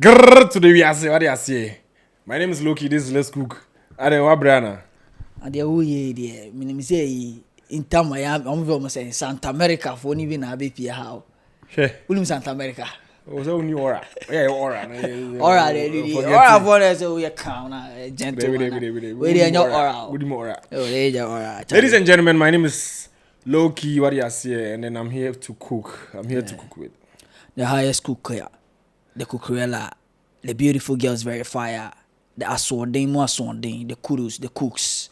Grrr to the Viase, what do you say? My name is Loki, this is Let's Cook. Ade wa Brianna. Ade wo ye de, me say in time I am almost say Santa America for ni bi na be pia how. She. Unim Santa America. O so ni ora. Yeah, ora. Ora de. Ora for us we count na gentle. We dey your ora. Good ora. Oh, dey ora. Ladies and gentlemen, my name is Loki, what do you say? And then I'm here to cook. I'm here to cook with the highest cook here. The Cucurella, the beautiful girls verifier, the Aswanding, the Kurus, the cooks.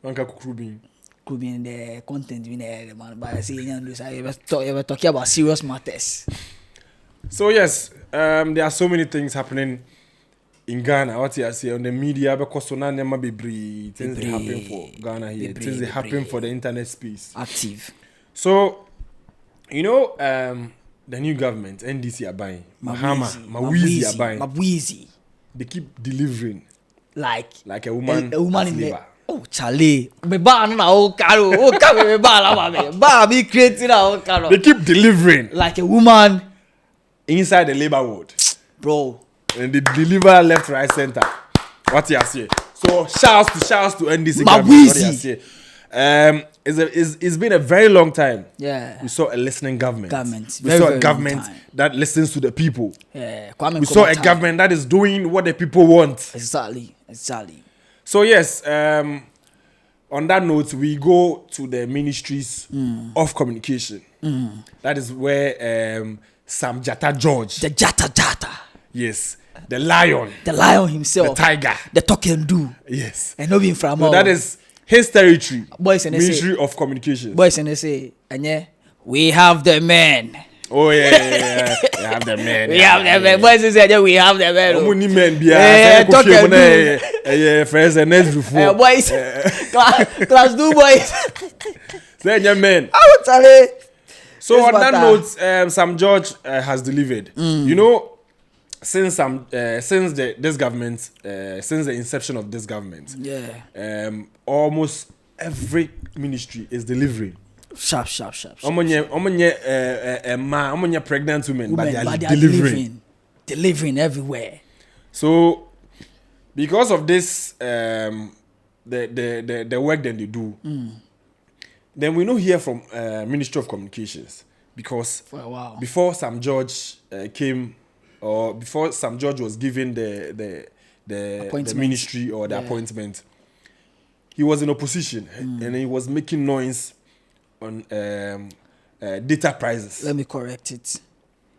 Uncle Krubin. Krubin, the content in there, man. But I see you ever talking about serious matters. So yes, there are so many things happening in Ghana. What you see on the media because so now never be breed. Things they happen for Ghana here. Things they happen for the internet space. Active. So, you know, the new government, NDC are buying. Mawizi are buying. Mawizi. They keep delivering. Like a woman in there. Oh, Charlie. Me ba na o karo. O ka me ba la ba me. Ba be creating na o karo. They keep delivering. Like a woman inside the labor ward. Bro. And they deliver left, right, center. What you say? So shouts to NDC Mawizi. Government. It's been a very long time. Yeah. We saw a listening government. We saw a government that listens to the people. Yeah. We saw a government that is doing what the people want. Exactly. So yes, on that note, we go to the ministries of communication. That is where Sam Jata George. The Jata. Yes. The lion. The lion himself. The tiger. The talk and do. Yes. And no being from so that is his territory. Boys and Ministry of Communications. Boys and they say, and yeah, we have the men. Oh yeah. We have the men. We have the men. Boys and say, we have the men. How many men be? Talk and do. Yeah, friends and next before. Boys. Class 2 boys. Say your men. I will tell you. So on that note, Sam George has delivered. You know, since this government, since the inception of this government, almost every ministry is delivering. Sharp. Pregnant women, but they are delivering everywhere. So, because of this, the work that they do, then we know here from Ministry of Communications because for a while before Sam George came. Or before Sam George was given the ministry or the appointment, he was in opposition and he was making noise on data prices. Let me correct it.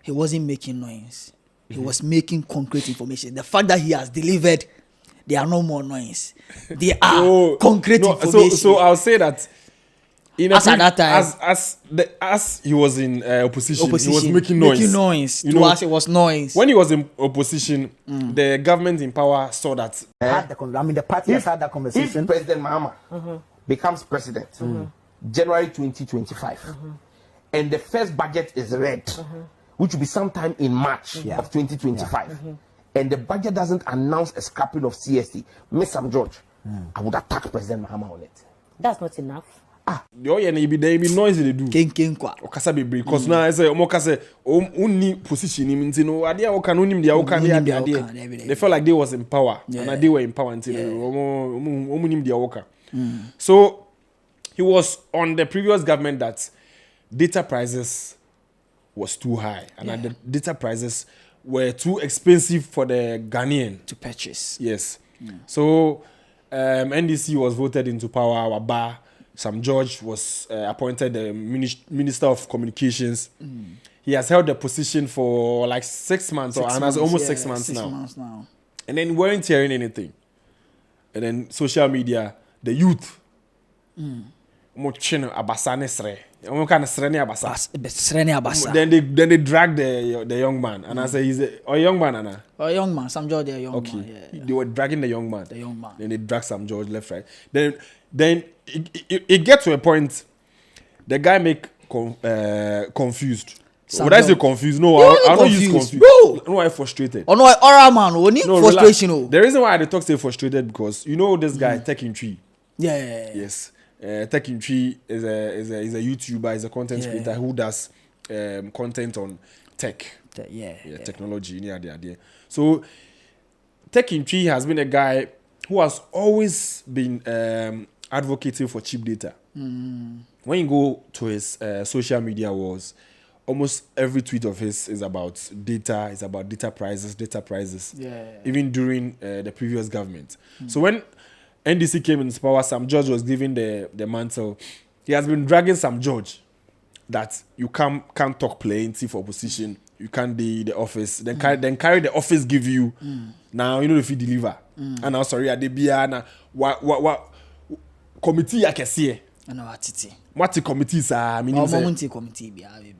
He wasn't making noise. He was making concrete information. The fact that he has delivered, there are no more noise. They are concrete information. So I'll say that. At that time, as he was in opposition, he was making noise. You know, it was noise. When he was in opposition, the government in power saw that. The party has had that conversation. If President Mahama becomes president, January 2025, and the first budget is read, which will be sometime in March of 2025, and the budget doesn't announce a scrapping of CST, Miss Sam George, I would attack President Mahama on it. That's not enough. There be noise they do. King kwa. Okasa be break. Cause now I say omokase only position him into no idea okan onim dia okan dia. They felt like they was in power and they were in power until omunim dia okan. So he was on the previous government that data prices was too high and that the data prices were too expensive for the Ghanaian to purchase. Yes. So NDC was voted into power. Waba Sam George was appointed the Minister of Communications. He has held the position for like 6 months almost 6 months now. 6 months now. And then we weren't hearing anything. And then social media, the youth. Then they dragged the young man. And I said, he's a young man, Anna. A young man, Sam George, a young man. Yeah. They were dragging the young man. Then they dragged Sam George left, right. Then it gets to a point, the guy make confused. Would I say confused? No, I don't use confused. Bro. No, I frustrated. Oh no, oral man, only frustration. The reason why I talk say frustrated because you know this guy Tekin Tree. Yeah. Yes. Tekin Tree is a YouTuber, is a content creator who does content on tech. Technology. Technology. So Tekin Tree has been a guy who has always been advocating for cheap data. When you go to his social media walls, almost every tweet of his is about data. It's about data prices. Yeah. Even during the previous government. So when NDC came into power, Sam George was given the mantle. He has been dragging Sam George that you can't talk plenty for opposition. You can't do the office. Then carry the office give you. Now you know if you deliver. And now sorry, I did be what committee I can see. What the committees are? Committee.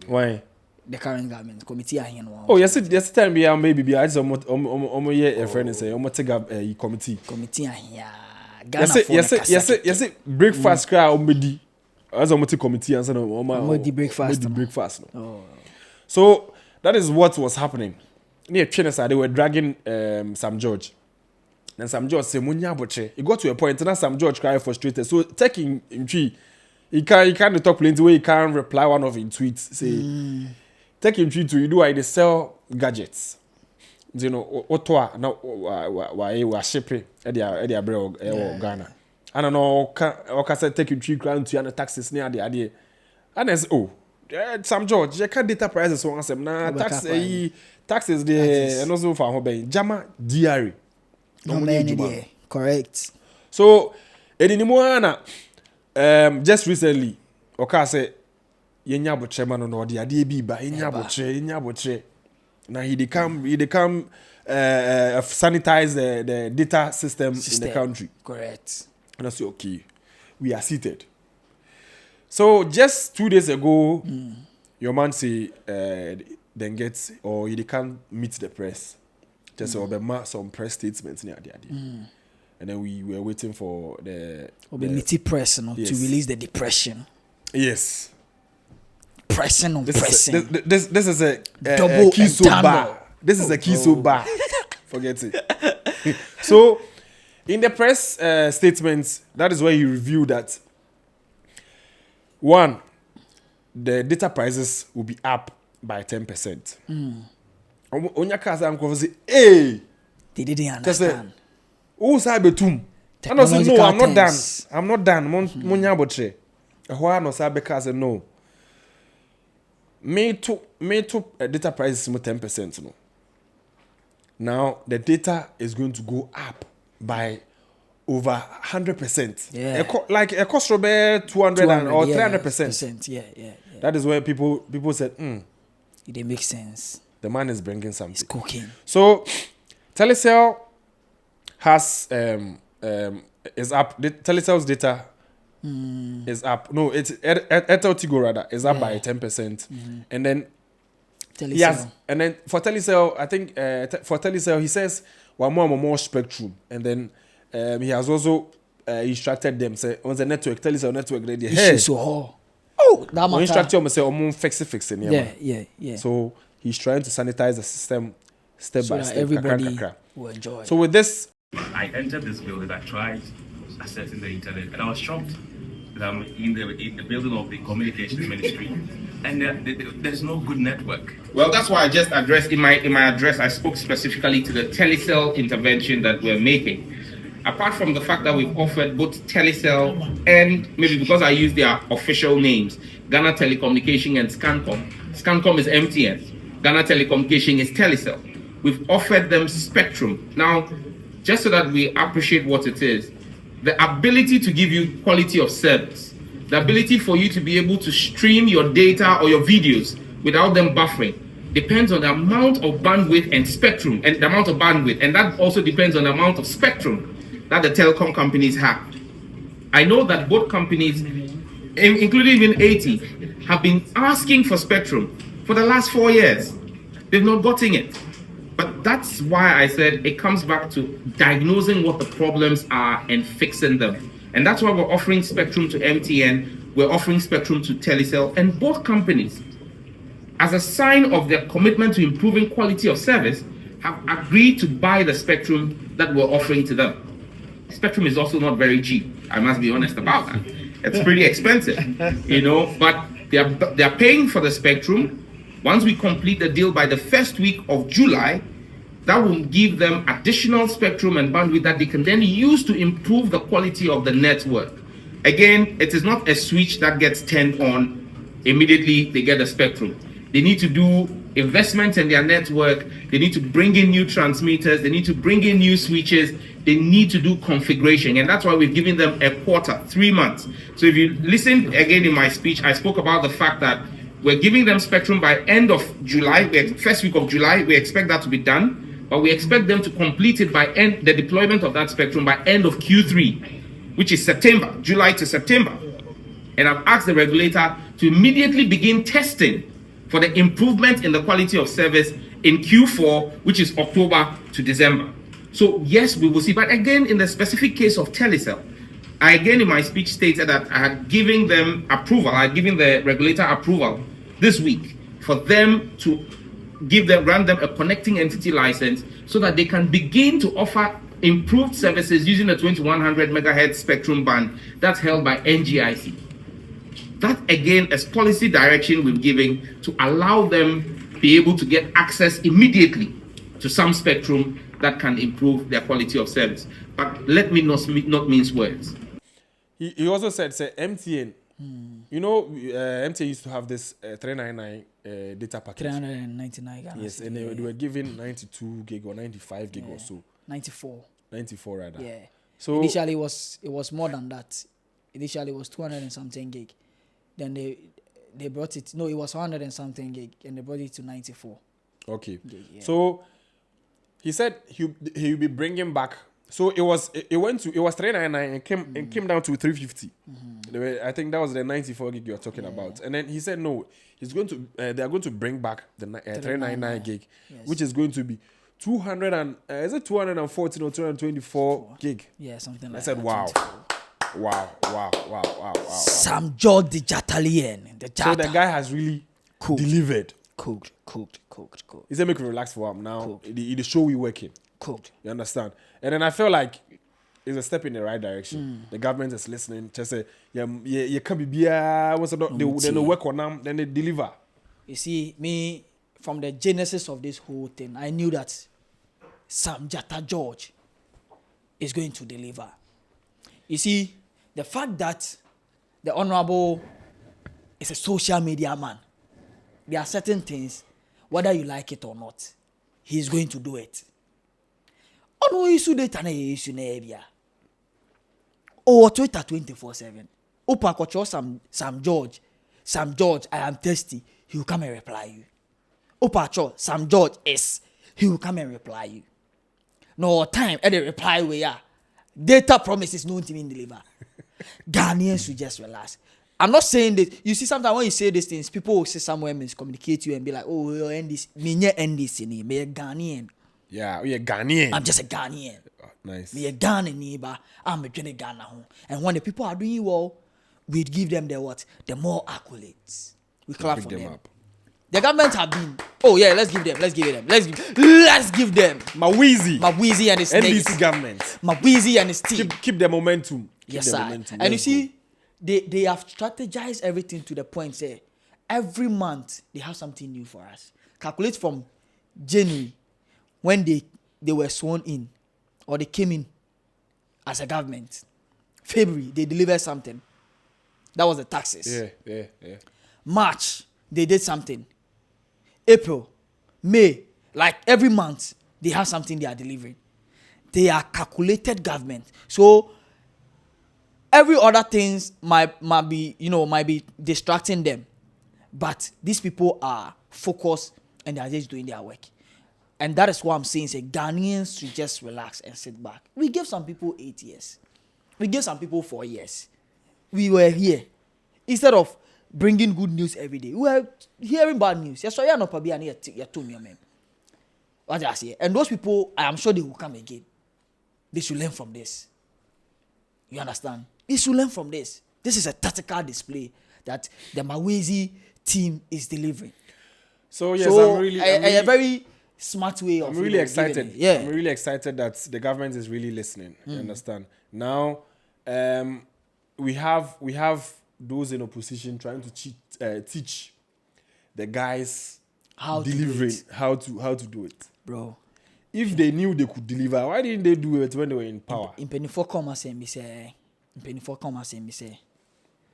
Why? The current government committee are here. Oh yes, time be maybe I just a friend and say take a committee. Committee are here. Yes. Breakfast cry omedi. As a committee and say breakfast. Oh. So that is what was happening. Near Chinese, they were dragging Sam George. And Sam George said, Munya Boche. It got to a point, and Sam George cried frustrated. So taking in tree, he can't talk plenty way, he can't reply one of his tweets. Say, taking tree to you do I they sell gadgets. You know, Ottawa now why we shipping at their bro Ghana. I don't know, I say taking tree ground to and taxes near the idea. And as Sam George, you can't data prices so answer. Nah, taxes there and also for home Jama DRE. Correct. So, just recently, Oka say, Yenya Boche man no the idea be by Yenya Boche. Now he come sanitize the data system in the country. Correct. And I say, okay, we are seated. So just 2 days ago, your man say then gets or he can't meet the press. Just some press statements near the idea. And then we were waiting for the meaty press to release the depression. Yes. Pressing on pressing. This is a double Kiso bar. This is a Kiso bar. Forget it. So in the press statements, that is where he revealed that one, the data prices will be up by 10%. Onyaka uncle say, hey, they didn't understand. Who's I betum? And I said, no, I'm not done. Monya botre. Why no say because no. Me to data prices 10% no. Now the data is going to go up by over 100%. Yeah. Like a cost of 200 or 300%. Yeah. That is where people said, it didn't make sense. The man is bringing something. It's cooking. So, Telecel has is up. Telecel's data is up. No, it's Airtel Tigo rather is up by 10%. And then for Telecel, I think for Telecel he says more spectrum. And then he has also instructed them say on the network Telecel network ready. Hey, so that matter. Instructed them say fix it. Yeah. So he's trying to sanitize the system step by step. Everybody will enjoy. So with this, I entered this building. I tried accessing the internet, and I was shocked that I'm in the building of the communications ministry, and there's no good network. Well, that's why I just addressed in my address. I spoke specifically to the Telecel intervention that we're making. Apart from the fact that we've offered both Telecel and maybe because I use their official names, Ghana Telecommunication and Scancom. Scancom is MTN. Ghana Telecommunication is Telecel. We've offered them spectrum. Now, just so that we appreciate what it is, the ability to give you quality of service, the ability for you to be able to stream your data or your videos without them buffering, depends on the amount of bandwidth and spectrum, and the amount of bandwidth, and that also depends on the amount of spectrum that the telecom companies have. I know that both companies, including even AT, have been asking for spectrum for the last 4 years. They've not gotten it. But that's why I said it comes back to diagnosing what the problems are and fixing them. And that's why we're offering spectrum to MTN, we're offering spectrum to Telecel, and both companies, as a sign of their commitment to improving quality of service, have agreed to buy the spectrum that we're offering to them. Spectrum is also not very cheap. I must be honest about that. It's pretty expensive, but they're paying for the spectrum. Once we complete the deal by the first week of July, that will give them additional spectrum and bandwidth that they can then use to improve the quality of the network. Again, it is not a switch that gets turned on immediately they get the spectrum. They need to do investment in their network. They need to bring in new transmitters. They need to bring in new switches. They need to do configuration. And that's why we've given them a quarter, 3 months. So if you listen again in my speech, I spoke about the fact that we're giving them spectrum by end of July, first week of July. We expect that to be done, but we expect them to complete it by the deployment of that spectrum by end of Q3, which is September, July to September. And I've asked the regulator to immediately begin testing for the improvement in the quality of service in Q4, which is October to December. So yes, we will see. But again, in the specific case of Telecel, I again in my speech stated that I had given them approval, I had given the regulator approval this week for them to grant them a connecting entity license so that they can begin to offer improved services using the 2100 megahertz spectrum band that's held by NGIC. That again is policy direction we're giving to allow them be able to get access immediately to some spectrum that can improve their quality of service. But let me not mince words. He also said, say MTN. You know, MTN used to have this 399 data package. 399. Yes, and they were giving 92 gig or 95 gig or so. 94. 94 rather. Yeah. So initially it was more than that. Initially it was 200 and something gig. Then they brought it. No, it was 100 and something gig, and they brought it to 94. Okay. Gig, yeah. So he said he'll be bringing back. So it was 399 and came down to 350. I think that was the 94 gig you're talking about. And then he said no, he's going to they are going to bring back the 399 gig, yes, which is going to be 200 and is it 214 or 224 gig? Yeah, something like that. I said wow. Wow. Sam George the Jatalian. So the guy has really delivered. Cooked. He said make me relax for him now. The show we working. Cooked. You understand? And then I feel like it's a step in the right direction. The government is listening. Just say, you can't be they work on them, then they deliver. You see, me from the genesis of this whole thing, I knew that Sam Jata George is going to deliver. You see, the fact that the Honorable is a social media man, there are certain things, whether you like it or not, he's going to do it. Oh, issue data na issue na ebia. Oh, Twitter 24/7. Opa kocho Sam George, I am thirsty. He will come and reply you. Opa cho Sam George is. He will come and reply you. No time at the reply we are. Data promises no team deliver. Ghanaians should just relax. I'm not saying this. You see, sometimes when you say these things, people will say somewhere miscommunicate you and be like, "Oh, you're NDC. Me NDC ni. Me a Ghanaian." Yeah, you're Ghanaian. I'm just a Ghanaian. Oh, nice. Me a Ghanaian neighbor. I'm a Ghana home. And when the people are doing well, we give them the what? The more accolades. We clap for them. Up. The government have been. Oh yeah, let's give them. Let's give them. Mawizi and his NDC government. Mawizi and his team. Keep the momentum. Yes, sir. And you see, they have strategized everything to the point. Say, every month they have something new for us. Calculate from January, when they were sworn in, or they came in as a government. February, they delivered something. That was the taxes. Yeah. March, they did something. April, May, like every month, they have something they are delivering. They are calculated government. So every other things might be distracting them. But these people are focused and they are just doing their work. And that is what I'm saying. Say Ghanaians should just relax and sit back. We gave some people 8 years. We gave some people 4 years. We were here. Instead of bringing good news every day, we were hearing bad news. Yes, so you're not probably an what I say. And those people, I am sure they will come again. They should learn from this. You understand? They should learn from this. This is a tactical display that the Mawizi team is delivering. So yes, I'm really a very smart way of. I'm really excited. Yeah, I'm really excited that the government is really listening. You understand? Now, we have those in opposition trying to teach the guys how to do it. Bro. If they knew they could deliver, why didn't they do it when they were in power? In penifo come say me say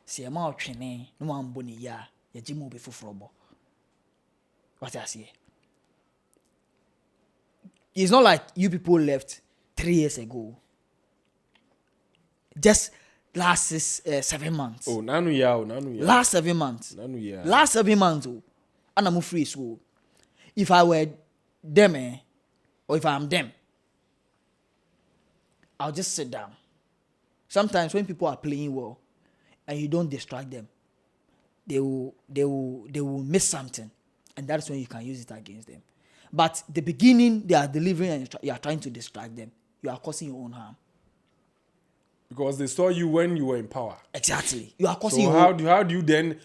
say ma otwene no man boni ya ye jimu be foforobo. What I say? It's not like you people left 3 years ago. Just last 7 months. Oh, nanu ya. Last 7 months. Last 7 months. Oh, and I'm free school. If I were them, or if I'm them, I'll just sit down. Sometimes when people are playing well and you don't distract them, they will miss something, and that's when you can use it against them. But the beginning, they are delivering and you are trying to distract them. You are causing your own harm. Because they saw you when you were in power. Exactly. You are causing so your own. How do you then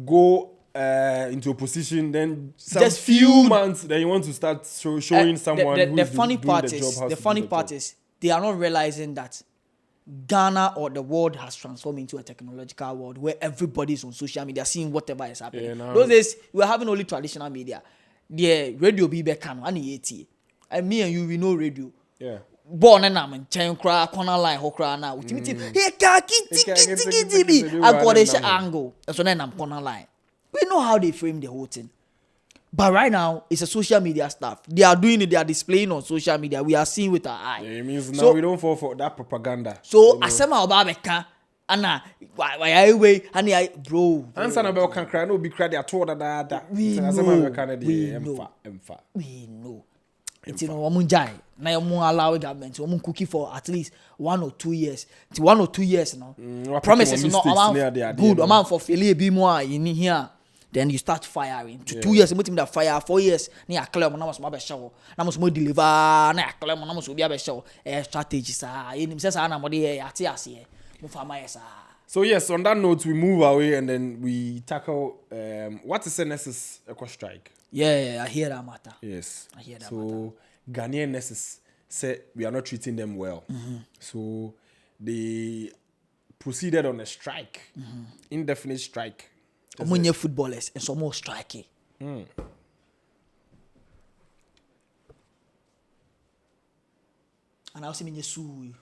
go into a position, then Just few months, then you want to start showing someone who is doing the job. The funny part is they are not realizing that Ghana or the world has transformed into a technological world where everybody is on social media seeing whatever is happening. Yeah, those days we were having only traditional media. The radio be back and me and you, we know radio. Yeah. Born and I'm in Chenkra, corner line, Hokra now. Hey, kaki, I got a angle. So then I'm corner line. We know how they frame the whole thing. But right now, it's a social media stuff. They are doing it, they are displaying on social media. We are seeing with our eye. Yeah, it means now we don't fall for that propaganda. So, asema obabeka, Anna, why way, honey, bro. Answer about can cry, no be cry, they are told that. We know. It's in Omunjai. Now you allow government to cookie for at least 1 or 2 years. 1 or 2 years now. Promises not good. Amount for failure be more in here. Then you start firing. 2 years, you that fire. 4 years, near clear when I was my show. I must more deliver. Near clear when I must be a show. Strategies are in himself. I'm not So yes, on that note, we move away and then we tackle what is a nurses strike. Yeah, I hear that matter. Yes, I hear that so matter. Ghanaian nurses say we are not treating them well. So they proceeded on a strike, indefinite strike. Among your footballers and some more striking. And I'll see me in your sue.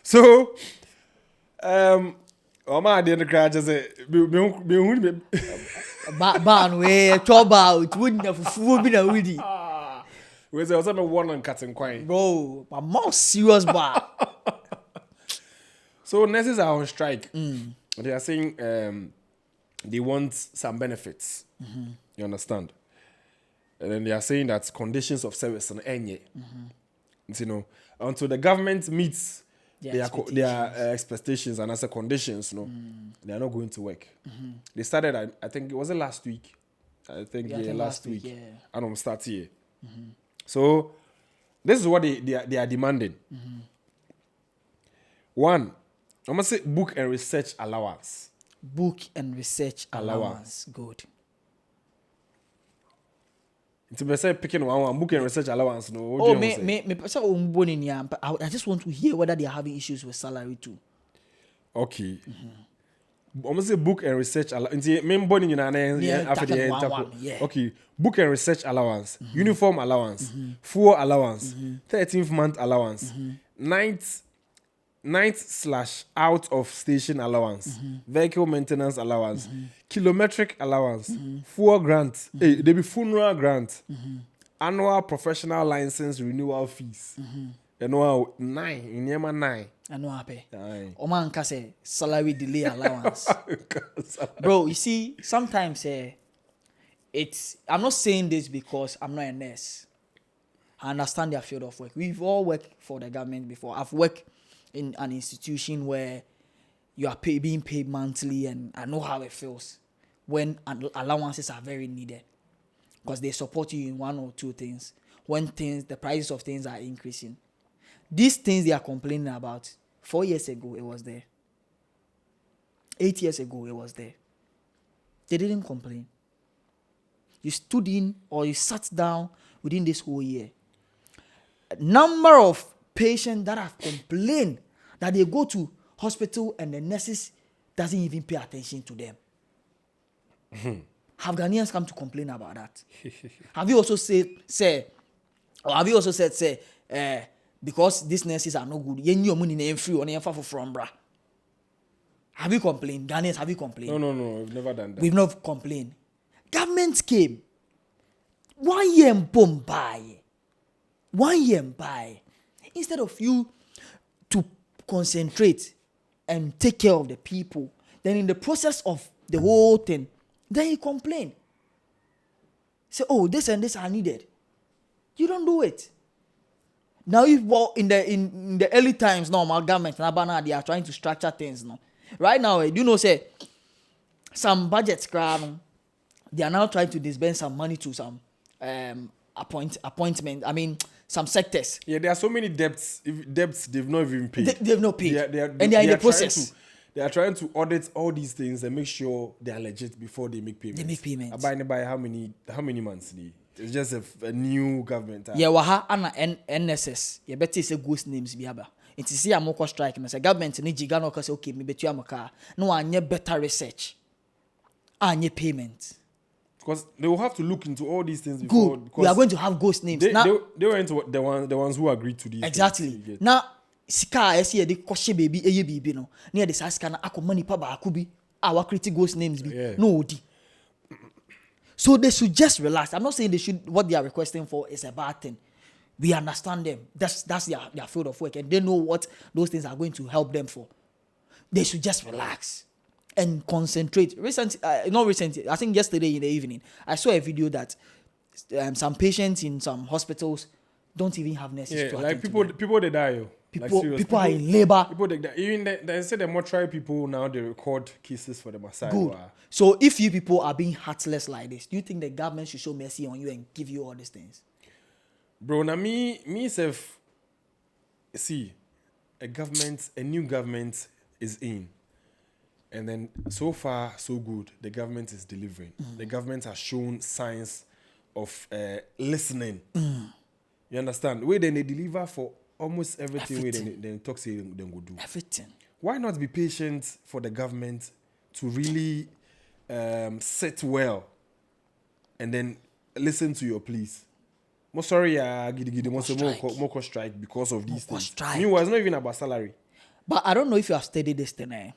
So, Oma didn't cry. Just say, Ban way trouble out. Wouldn't have food been a woody. Where's there was one on cutting coin, bro? But more serious bar. So nurses are on strike. They are saying they want some benefits. You understand? And then they are saying that conditions of service and any, you know, until the government meets their expectations and as a conditions, no, they are not going to work. They started, I think it was last week. I think last week. Yeah. And I'm starting here. So this is what they are demanding. One, I must say book and research allowance. Book and research allowance. Good. It's a picking one book and research allowance. No. Oh, I just want to hear whether they are having issues with salary too. Okay. I must say book and research allowance. Okay. Book and research allowance, uniform allowance, fuel allowance, 13th month allowance, night/out of station allowance, vehicle maintenance allowance, kilometric allowance, fuel grant, they be funeral grant, annual professional license renewal fees. Annual 9 in Yema 9. Annual pay. Oman kase salary delay allowance. Bro, you see, sometimes I'm not saying this because I'm not a nurse. I understand their field of work. We've all worked for the government before. I've worked in an institution where you are being paid monthly, and I know how it feels when allowances are very needed because they support you in 1 or 2 things. When the prices of things are increasing. These things they are complaining about, 4 years ago it was there. 8 years ago it was there. They didn't complain. You stood in or you sat down within this whole year. A number of patients that have complained that they go to hospital and the nurses doesn't even pay attention to them. Have Ghanaians come to complain about that? Have you also said, because these nurses are no good, you money free or from bra? Have you complained? Ghanaians, have you complained? No, we've never done that. We've not complained. Government came 1 year and boom by 1 year and by. Instead of you to concentrate and take care of the people, then in the process of the whole thing, then you complain. Say, oh, this and this are needed. You don't do it. Now, if in the early times, normal government, they are trying to structure things now. Right now, you know, say some budgets, they are now trying to dispense some money to some appointment. I mean, some sectors. Yeah, there are so many debts. Debts they've not even paid. They've not paid. They are in the process. They are trying to audit all these things and make sure they are legit before they make payments. They make payments. By how many months? It's just a new government. Yeah, waha ana NSS. You better say ghost names biaba. It is here moko strike. Me say government ni jiga no say okay, me betu amaka. No anye better research. Anye payment. Because they will have to look into all these things before. Good. We are going to have ghost names. They were into the ones who agreed to these. Exactly. Things. Now, sika esi de koshe baby eye baby no. Near the saska na ako money pa ba akubi. Our critical ghost names be. Yeah. No odi. So they should just relax. I'm not saying they should. What they are requesting for is a bad thing. We understand them. That's their field of work, and they know what those things are going to help them for. They should just relax and concentrate. Not recently. I think yesterday in the evening, I saw a video that some patients in some hospitals don't even have nurses. Yeah, to like attend to them. people they die. People are in labor. People they die. Even they say the mortuary people now they record cases for the Maasai. Good. So if you people are being heartless like this, do you think the government should show mercy on you and give you all these things? Bro, now me self see a new government is in. And then so far so good, the government is delivering. The government has shown signs of listening. You understand? Where then they deliver for almost everything. Where they talk say they go do. Everything. Why not be patient for the government to really sit well and then listen to your pleas? More sorry, more strike because of these things. Meanwhile, it's not even about salary. But I don't know if you have studied this thing.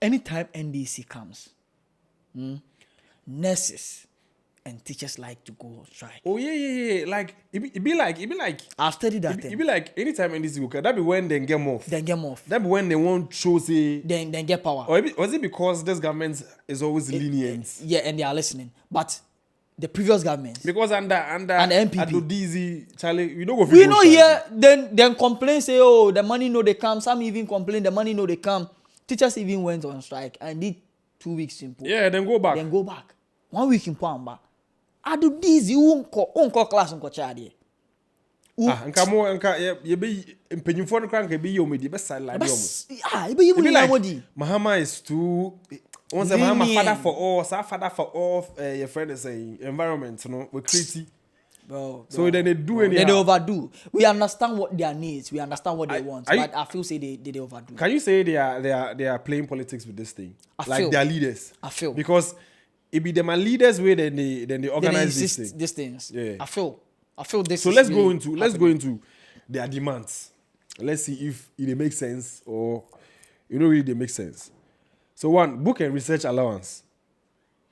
Anytime NDC comes, nurses and teachers like to go on strike. Oh yeah. Like it be like I've studied that thing. It be like anytime NDC go, that be when they get off. Then get off. That be when they won't show say. Then get power. Or was it because this government is always lenient? Yeah, and they are listening. But the previous government. Because under MPP. DZ, Charlie, we don't go. We know here. Then complain say, oh, the money no they come. Some even complain the money no they come. Teachers even went on strike and did 2 weeks in. Yeah, then go back. 1 week in Pamba. I do this. You won't call class on Cochadi. You be in for the crank. Be you me the best side like you. Be like Mahama is too. Once a Mahama father for all. Your friend is saying environment. You know, we're crazy. Bro. So then they do anything. They overdo. We understand what their needs. We understand what they want. But I feel say they overdo. Can you say they are playing politics with this thing? Like their leaders. I feel because it be them leaders way then they organize these things. Yeah. I feel this. So let's go into their demands. Let's see if it makes sense or you know really they make sense. So one, book and research allowance.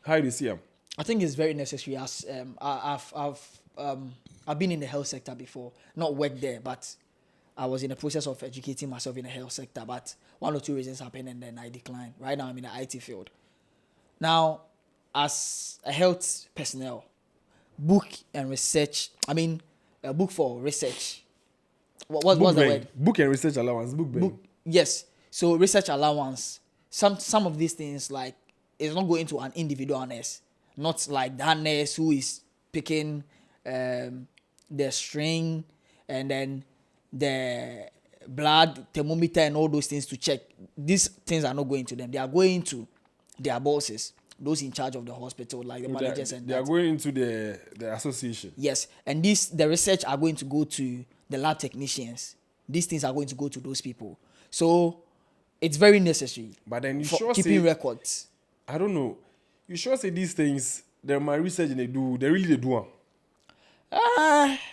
How do you see them? I think it's very necessary. As I've been in the health sector before, not worked there, but I was in the process of educating myself in the health sector. But 1 or 2 reasons happened, and then I declined. Right now, I'm in the IT field. Now, as a health personnel, book and research. I mean, a book for research. What's the word? Book and research allowance. Book. Yes. So research allowance. Some of these things like it's not going to an individual nurse, not like that nurse who is picking the string and then the blood thermometer and all those things to check. These things are not going to them. They are going to their bosses, those in charge of the hospital, like the managers and they are going into the association. Yes, and the research are going to go to the lab technicians. These things are going to go to those people. So it's very necessary. But then you for sure keeping say, records. I don't know. You sure say these things, they're my research and they really do them.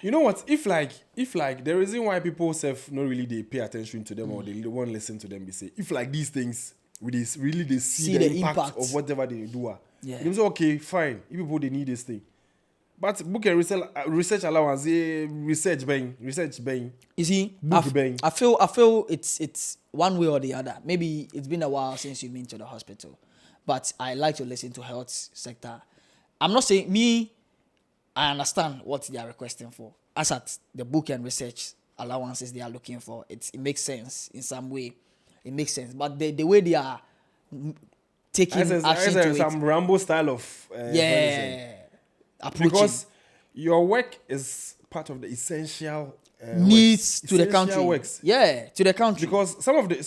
You know what? If like the reason why people not really they pay attention to them or they won't listen to them, they say if like these things they see the impact of whatever they do. Yeah. You say okay, fine. If people they need this thing. But book and research allowance, research bang. You see, I feel it's one way or the other. Maybe it's been a while since you've been to the hospital, but I like to listen to health sector. I'm not saying I understand what they are requesting for. As at the book and research allowances they are looking for, it makes sense in some way. It makes sense, but the way they are taking action to it, some Rambo style of approaching. Because your work is part of the essential needs works. to the country. Works. Yeah, to the country. Because some of the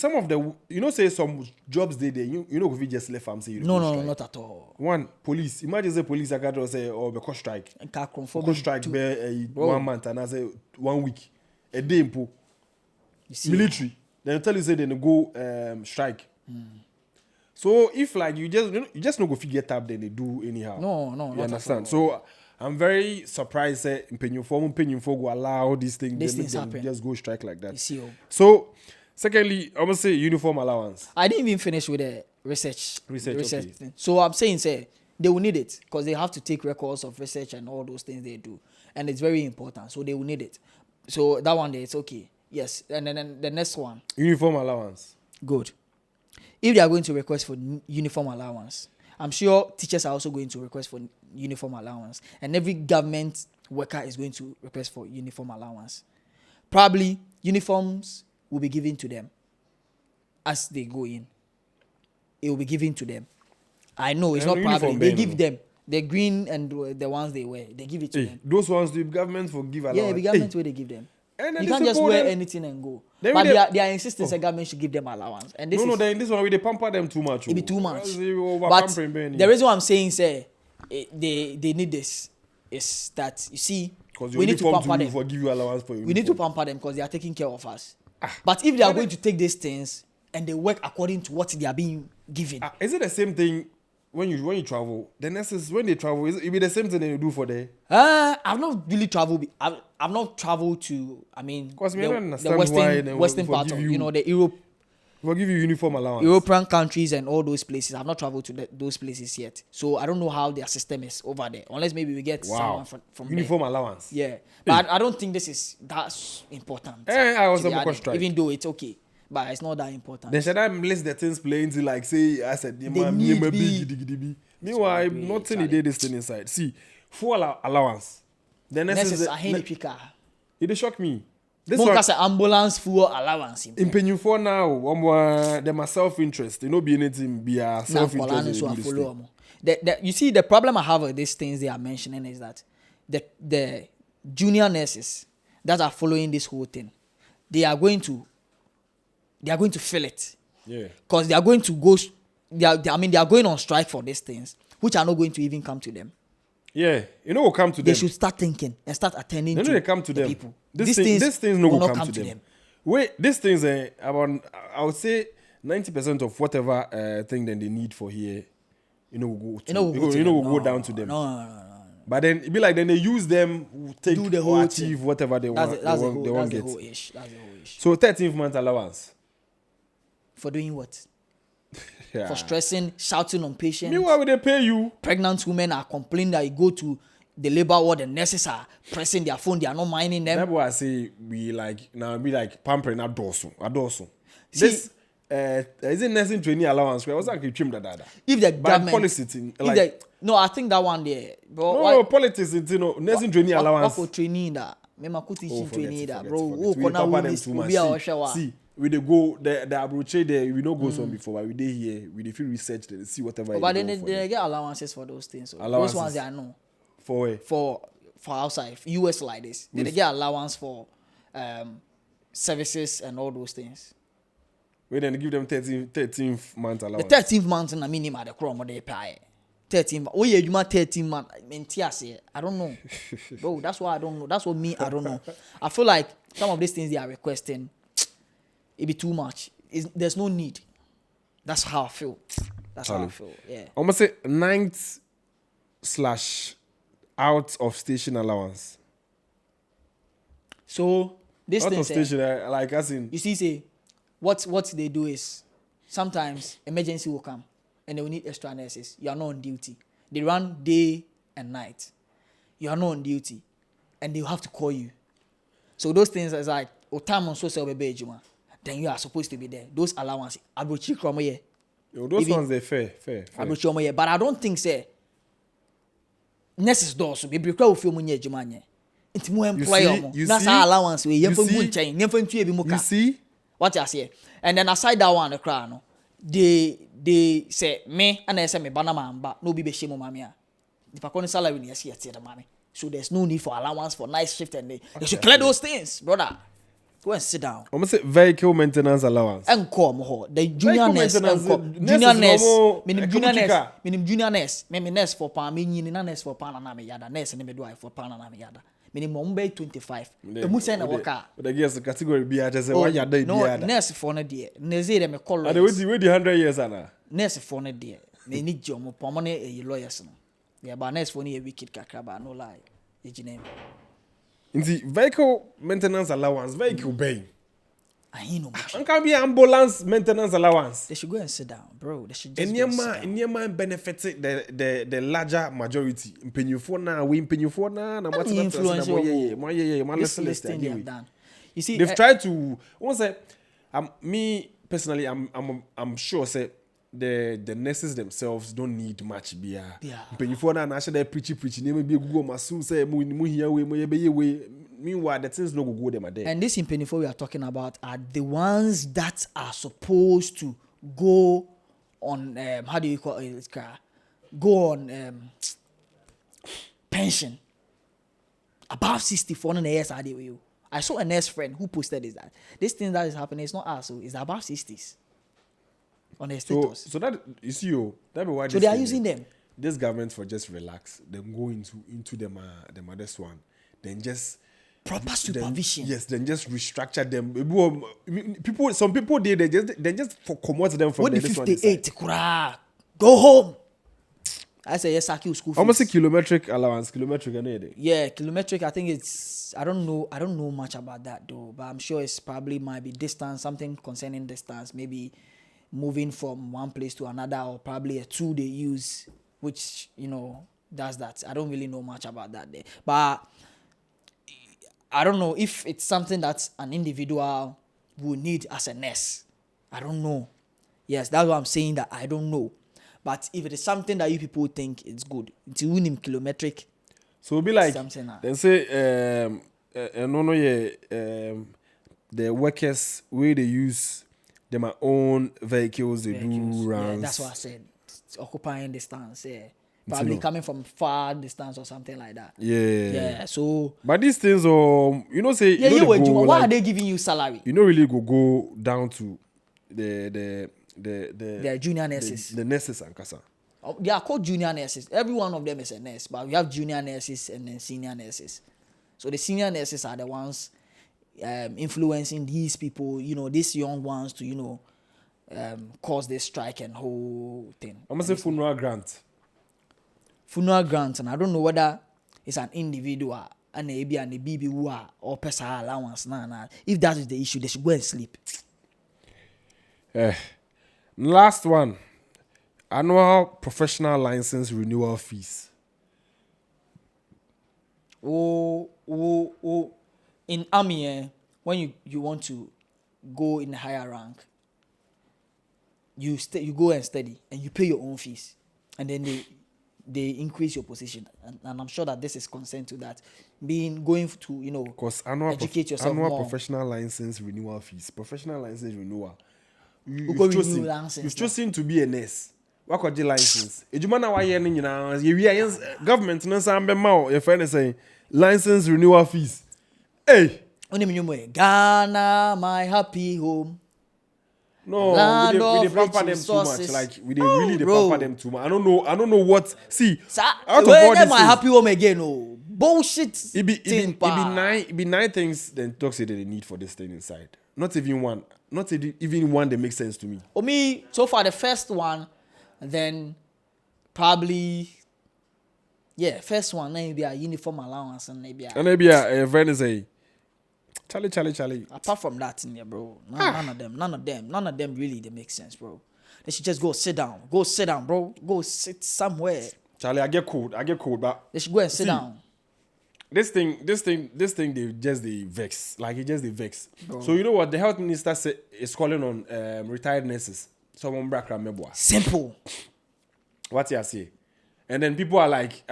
say some jobs they you know if you just left farm say you no, not at all. One police. Imagine say police I got say because strike. Because strike be 1 month and I say 1 week. A day impo. Military. Then tell you say they go strike. So if like you just not go figure tab then they do anyhow. No, you understand? So I'm very surprised that Mpenyufo go allow these things happen. Just go strike like that. So secondly, I must say uniform allowance. I didn't even finish with the research okay. thing. So I'm saying they will need it because they have to take records of research and all those things they do, and it's very important. So they will need it. So that one day it's okay. Yes, and then the next one. Uniform allowance. Good. If they are going to request for uniform allowance, I'm sure teachers are also going to request for uniform allowance. And every government worker is going to request for uniform allowance. Probably uniforms will be given to them as they go in. It will be given to them. I know it's not probably. They give them. The green and the ones they wear. They give it to them. Those ones the government for give allowance. Yeah, the government where they give them. You can't just wear anything and go. But they are insisting the government should give them allowance. And this then this one they pamper them too much. It be too much. But the reason why I'm saying they need this is that you see we need to pamper them. For give you allowance for we need to pamper them because they are taking care of us. But if they are going to take these things and they work according to what they are being given, is it the same thing? When you travel, the nurses when they travel, it be the same thing they do for there. I've not really traveled. I've not traveled to. I mean, the western part of the Europe. We'll give you uniform allowance. European countries and all those places. I've not traveled to those places yet, so I don't know how their system is over there. Unless maybe we get someone from uniform there. Allowance. Yeah, but I don't think this is that important. I was a strike. Even though it's okay. But it's not that important. Then should I list the things playing to like say I said meanwhile I'm not saying they did this thing inside. See, full allowance. The nurses a henny picker. It shock me. This one has an ambulance full allowance. In Penyufo now, them are self-interest. You know, be anything be a self-interest. You see, the problem I have with these things they are mentioning is that the junior nurses that are following this whole thing, they are going to feel it. Yeah. Because they are going to go. They are going on strike for these things, which are not going to even come to them. Yeah, will come to them. They should start thinking and start attending to they come to the them. people. These things will not come to them. Wait, these things about I would say 90% of whatever thing that they need for here, will go down to them. No. But then it be like then they use them, do the whole achieve whatever they want. That's the whole ish. So 13th month allowance. For doing what? For stressing, shouting on patients. Meanwhile, they pay you. Pregnant women are complaining that you go to the labor ward, the nurses are pressing their phone, they are not minding them. That's why I say we pampering a dorsal. This is it nursing training allowance? I was like trim that. If the government policy no, I think that one there. No, politics nursing training allowance. For training that. Training that, bro. See, we they go the abroche there. We don't go some before, but we dey here. We dey feel research. They see whatever. But then they get allowances for those things. So those ones they are no. For where? For outside US like this, they get allowance for services and all those things. We then give them 13th month allowance. The 13th month na minimum the chrome they pay. 13th. Oh yeah, you ma 13 month. I don't know, bro. That's why I don't know. That's what me I don't know. I feel like some of these things they are requesting, it be too much. There's no need. That's how I feel. That's how I feel. Yeah. Almost say 9th / out of station allowance. So this Out thing of station, like as in. you see, say what they do is sometimes emergency will come and they will need extra nurses. You are not on duty. They run day and night. You are not on duty, and they will have to call you. So those things is like time on social media. Then you are supposed to be there. Those allowances, Those ones they're fair. But I don't think say nurses do so. Be because we feel money ejuma. It's more employer. That's our allowance. You see? What you say? And then aside that one, the crowd, no, they say me and I say me banana but no be shame mamia. The pakoni salary ni see at the mommy. So there's no need for allowance for night shift and they should clear those things, brother. Go and sit down. Almost say vehicle maintenance allowance. Encore more. The junior nurse, junior nurse, minim junior nurse, me nurse for pound, me nurse for pound and me yada nurse and me do I for pound and me yada. Minimum by 25. The much na worker. But I guess category be at say why you dey no nurse for no there. Nurse them call. And we the 100 years ana. Nurse for no there. Me need your mo permanent lawyers no. Yeah, but nurse for no a wicked kakra ba no lie. Ejinem. In the vehicle maintenance allowance, vehicle bay. I ain't no much. And can be ambulance maintenance allowance. They should go and sit down, bro. They should just in your man benefits the larger majority. Impenyufo na we impenyufo na what's that influence list they have done. You see, they've tried to once me personally I'm sure say the nurses themselves don't need much beer. Impenyufo na actually preach name be Google masu say mu here we meanwhile the things no go them are there. And this impenyufo we are talking about are the ones that are supposed to go on how do you call it? Go on pension above 64 years. I saw a nurse friend who posted this thing that is happening is not us, so it's above 60s on their status. So that you see, that be why. So they are using them. This government for just relax, then go into them this one, then just proper supervision. Then just restructure them. People, some people they just for promote them from the 58 go home. I say yes, school fees. Almost a kilometric allowance, kilometric. Yeah, kilometric. I think it's. I don't know much about that though, but I'm sure it's probably might be distance, something concerning distance, maybe moving from one place to another, or probably a tool they use, which does that. I don't really know much about that there, but I don't know if it's something that an individual will need as a nurse. I don't know. Yes, that's what I'm saying, that I don't know. But if it is something that you people think it's good, it's winning kilometric. So it'll be like, then say, the workers, where they use them own vehicles, they do rounds. Yeah, that's what I said. It's occupying distance, yeah. Probably coming from far distance or something like that. Yeah. So. But these things, say. Why are they giving you salary? You don't really go down to the junior nurses. The nurses and kasa. They are called junior nurses. Every one of them is a nurse, but we have junior nurses and then senior nurses. So the senior nurses are the ones influencing these people, these young ones to, cause this strike and whole thing. I'm going to say funeral grant. Funeral grant, and I don't know whether it's an individual and a baby who are or person allowance. If that is the issue, they should go and sleep. Last one, annual professional license renewal fees. In army, when you want to go in a higher rank, you go and study and you pay your own fees, and then they increase your position, and I'm sure that this is concerned to that, going to educate yourself annual more. Professional license renewal fees. Professional license renewal. You've chosen to be a nurse. What could the license? Ejumana wa ye ni nyina government no sambe ma your friend is saying license renewal fees. Hey, Ghana, my happy home. No, we they pamper them too much. Like we really pamper them too much. I don't know what. See, out of all this, my happy home again. Oh, bullshit. It be 9 things. Then talks that they need for this thing inside. Not even one. not even one that makes sense to me. For me, so far the first one, then probably first one maybe a uniform allowance and maybe a friend is a Charlie. Apart from that, bro, none of them really they make sense, bro. They should just go sit down, bro. Go sit somewhere. Charlie, I get cold, but they should go and sit down. This thing, they vex. Like it just they vex. Bro. So you know what the health minister is calling on retired nurses. Someone back remember. Simple. What you say? And then people are like,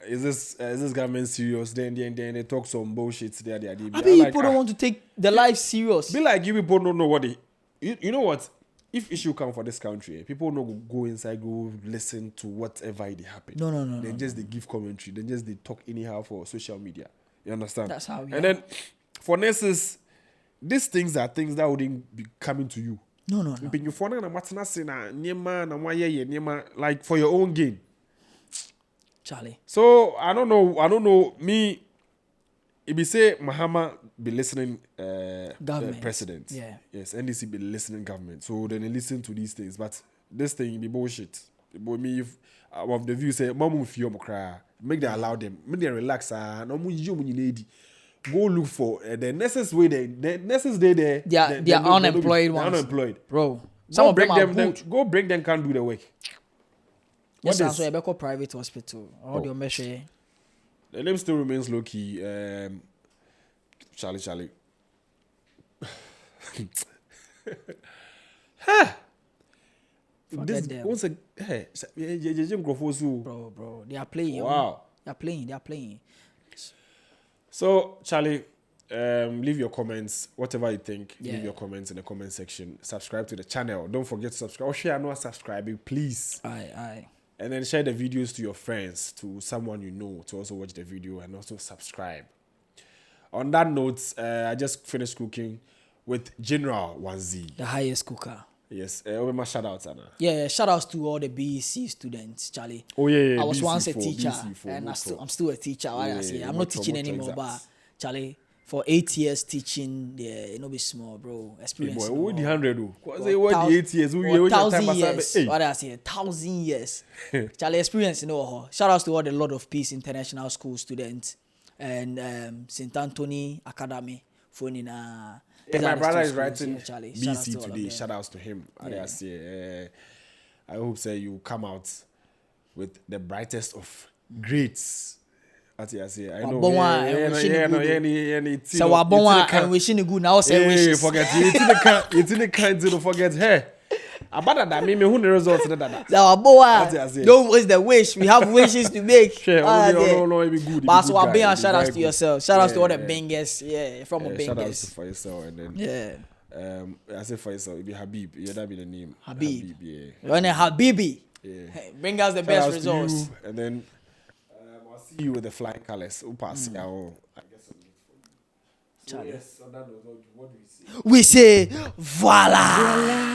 is this government serious? Then they talk some bullshit there. I mean, people don't want to take the life serious. Be like you people don't know what they. You know what? If issue come for this country, people don't go inside, go listen to whatever they happen. No. They give commentary. Then just they talk anyhow for social media. You understand? That's how. And then for nurses, these things are things that wouldn't be coming to you. No. Like for your own gain. Charlie. So I don't know. Me, if you say Mahama be listening, government. President. Yeah. Yes, NDC be listening government. So then they listen to these things. But this thing be bullshit. But me, if of the view say, Mamu feel cry, make them allow them, make them relax. No more you need. Go look for the nurses way there. The nurses they are unemployed ones. Unemployed, bro. Some of them are good. Go break them can't do the work. Yes, so you better private hospital. All the measure. The name still remains low key. Charlie. Forget them. Once Bro, they are playing. Wow. They are playing. So, Charlie, leave your comments, whatever you think. Yeah. Leave your comments in the comment section. Subscribe to the channel. Don't forget to subscribe. Or share no subscribing, please. Aye. And then share the videos to your friends, to someone you know, to also watch the video and also subscribe. On that note, I just finished cooking with General Wanzi. The highest cooker. Yes, my shout outs, Anna. Yeah, shout outs to all the BEC students, Charlie. Oh yeah. I was BC4, once a teacher, BC4, and I'm still a teacher. I'm not teaching anymore, exact. but Charlie, for 8 years teaching, it'll be small, bro. Experience. Hey boy, what the 100 do? What 8 years? 1,000 years. What I say, 1,000 years. Charlie, experience, Shout outs to all the Lord of Peace International School students and St. Anthony Academy for my brother is writing BC today. Shout outs to him. Yeah. I hope you come out with the brightest of grades. I know. So I'm wishing you good now. Say wishes. Forget it. You can't forget. Hey, about that, me who the results of that. Don't waste the wish. We have wishes to make. No, it be good. But so shout outs to yourself. Shout outs to all the bangers. From a bangers. Shout outs to Faisal and then I say Faisal. It be Habib. Yeah, that be the name. Habib. Yeah. You're Habibi. Yeah. Hey, bring us the best results. And then I'll see you with the flying colors. I guess. Charlie. Yes, on that note, what do we say? We say, voila.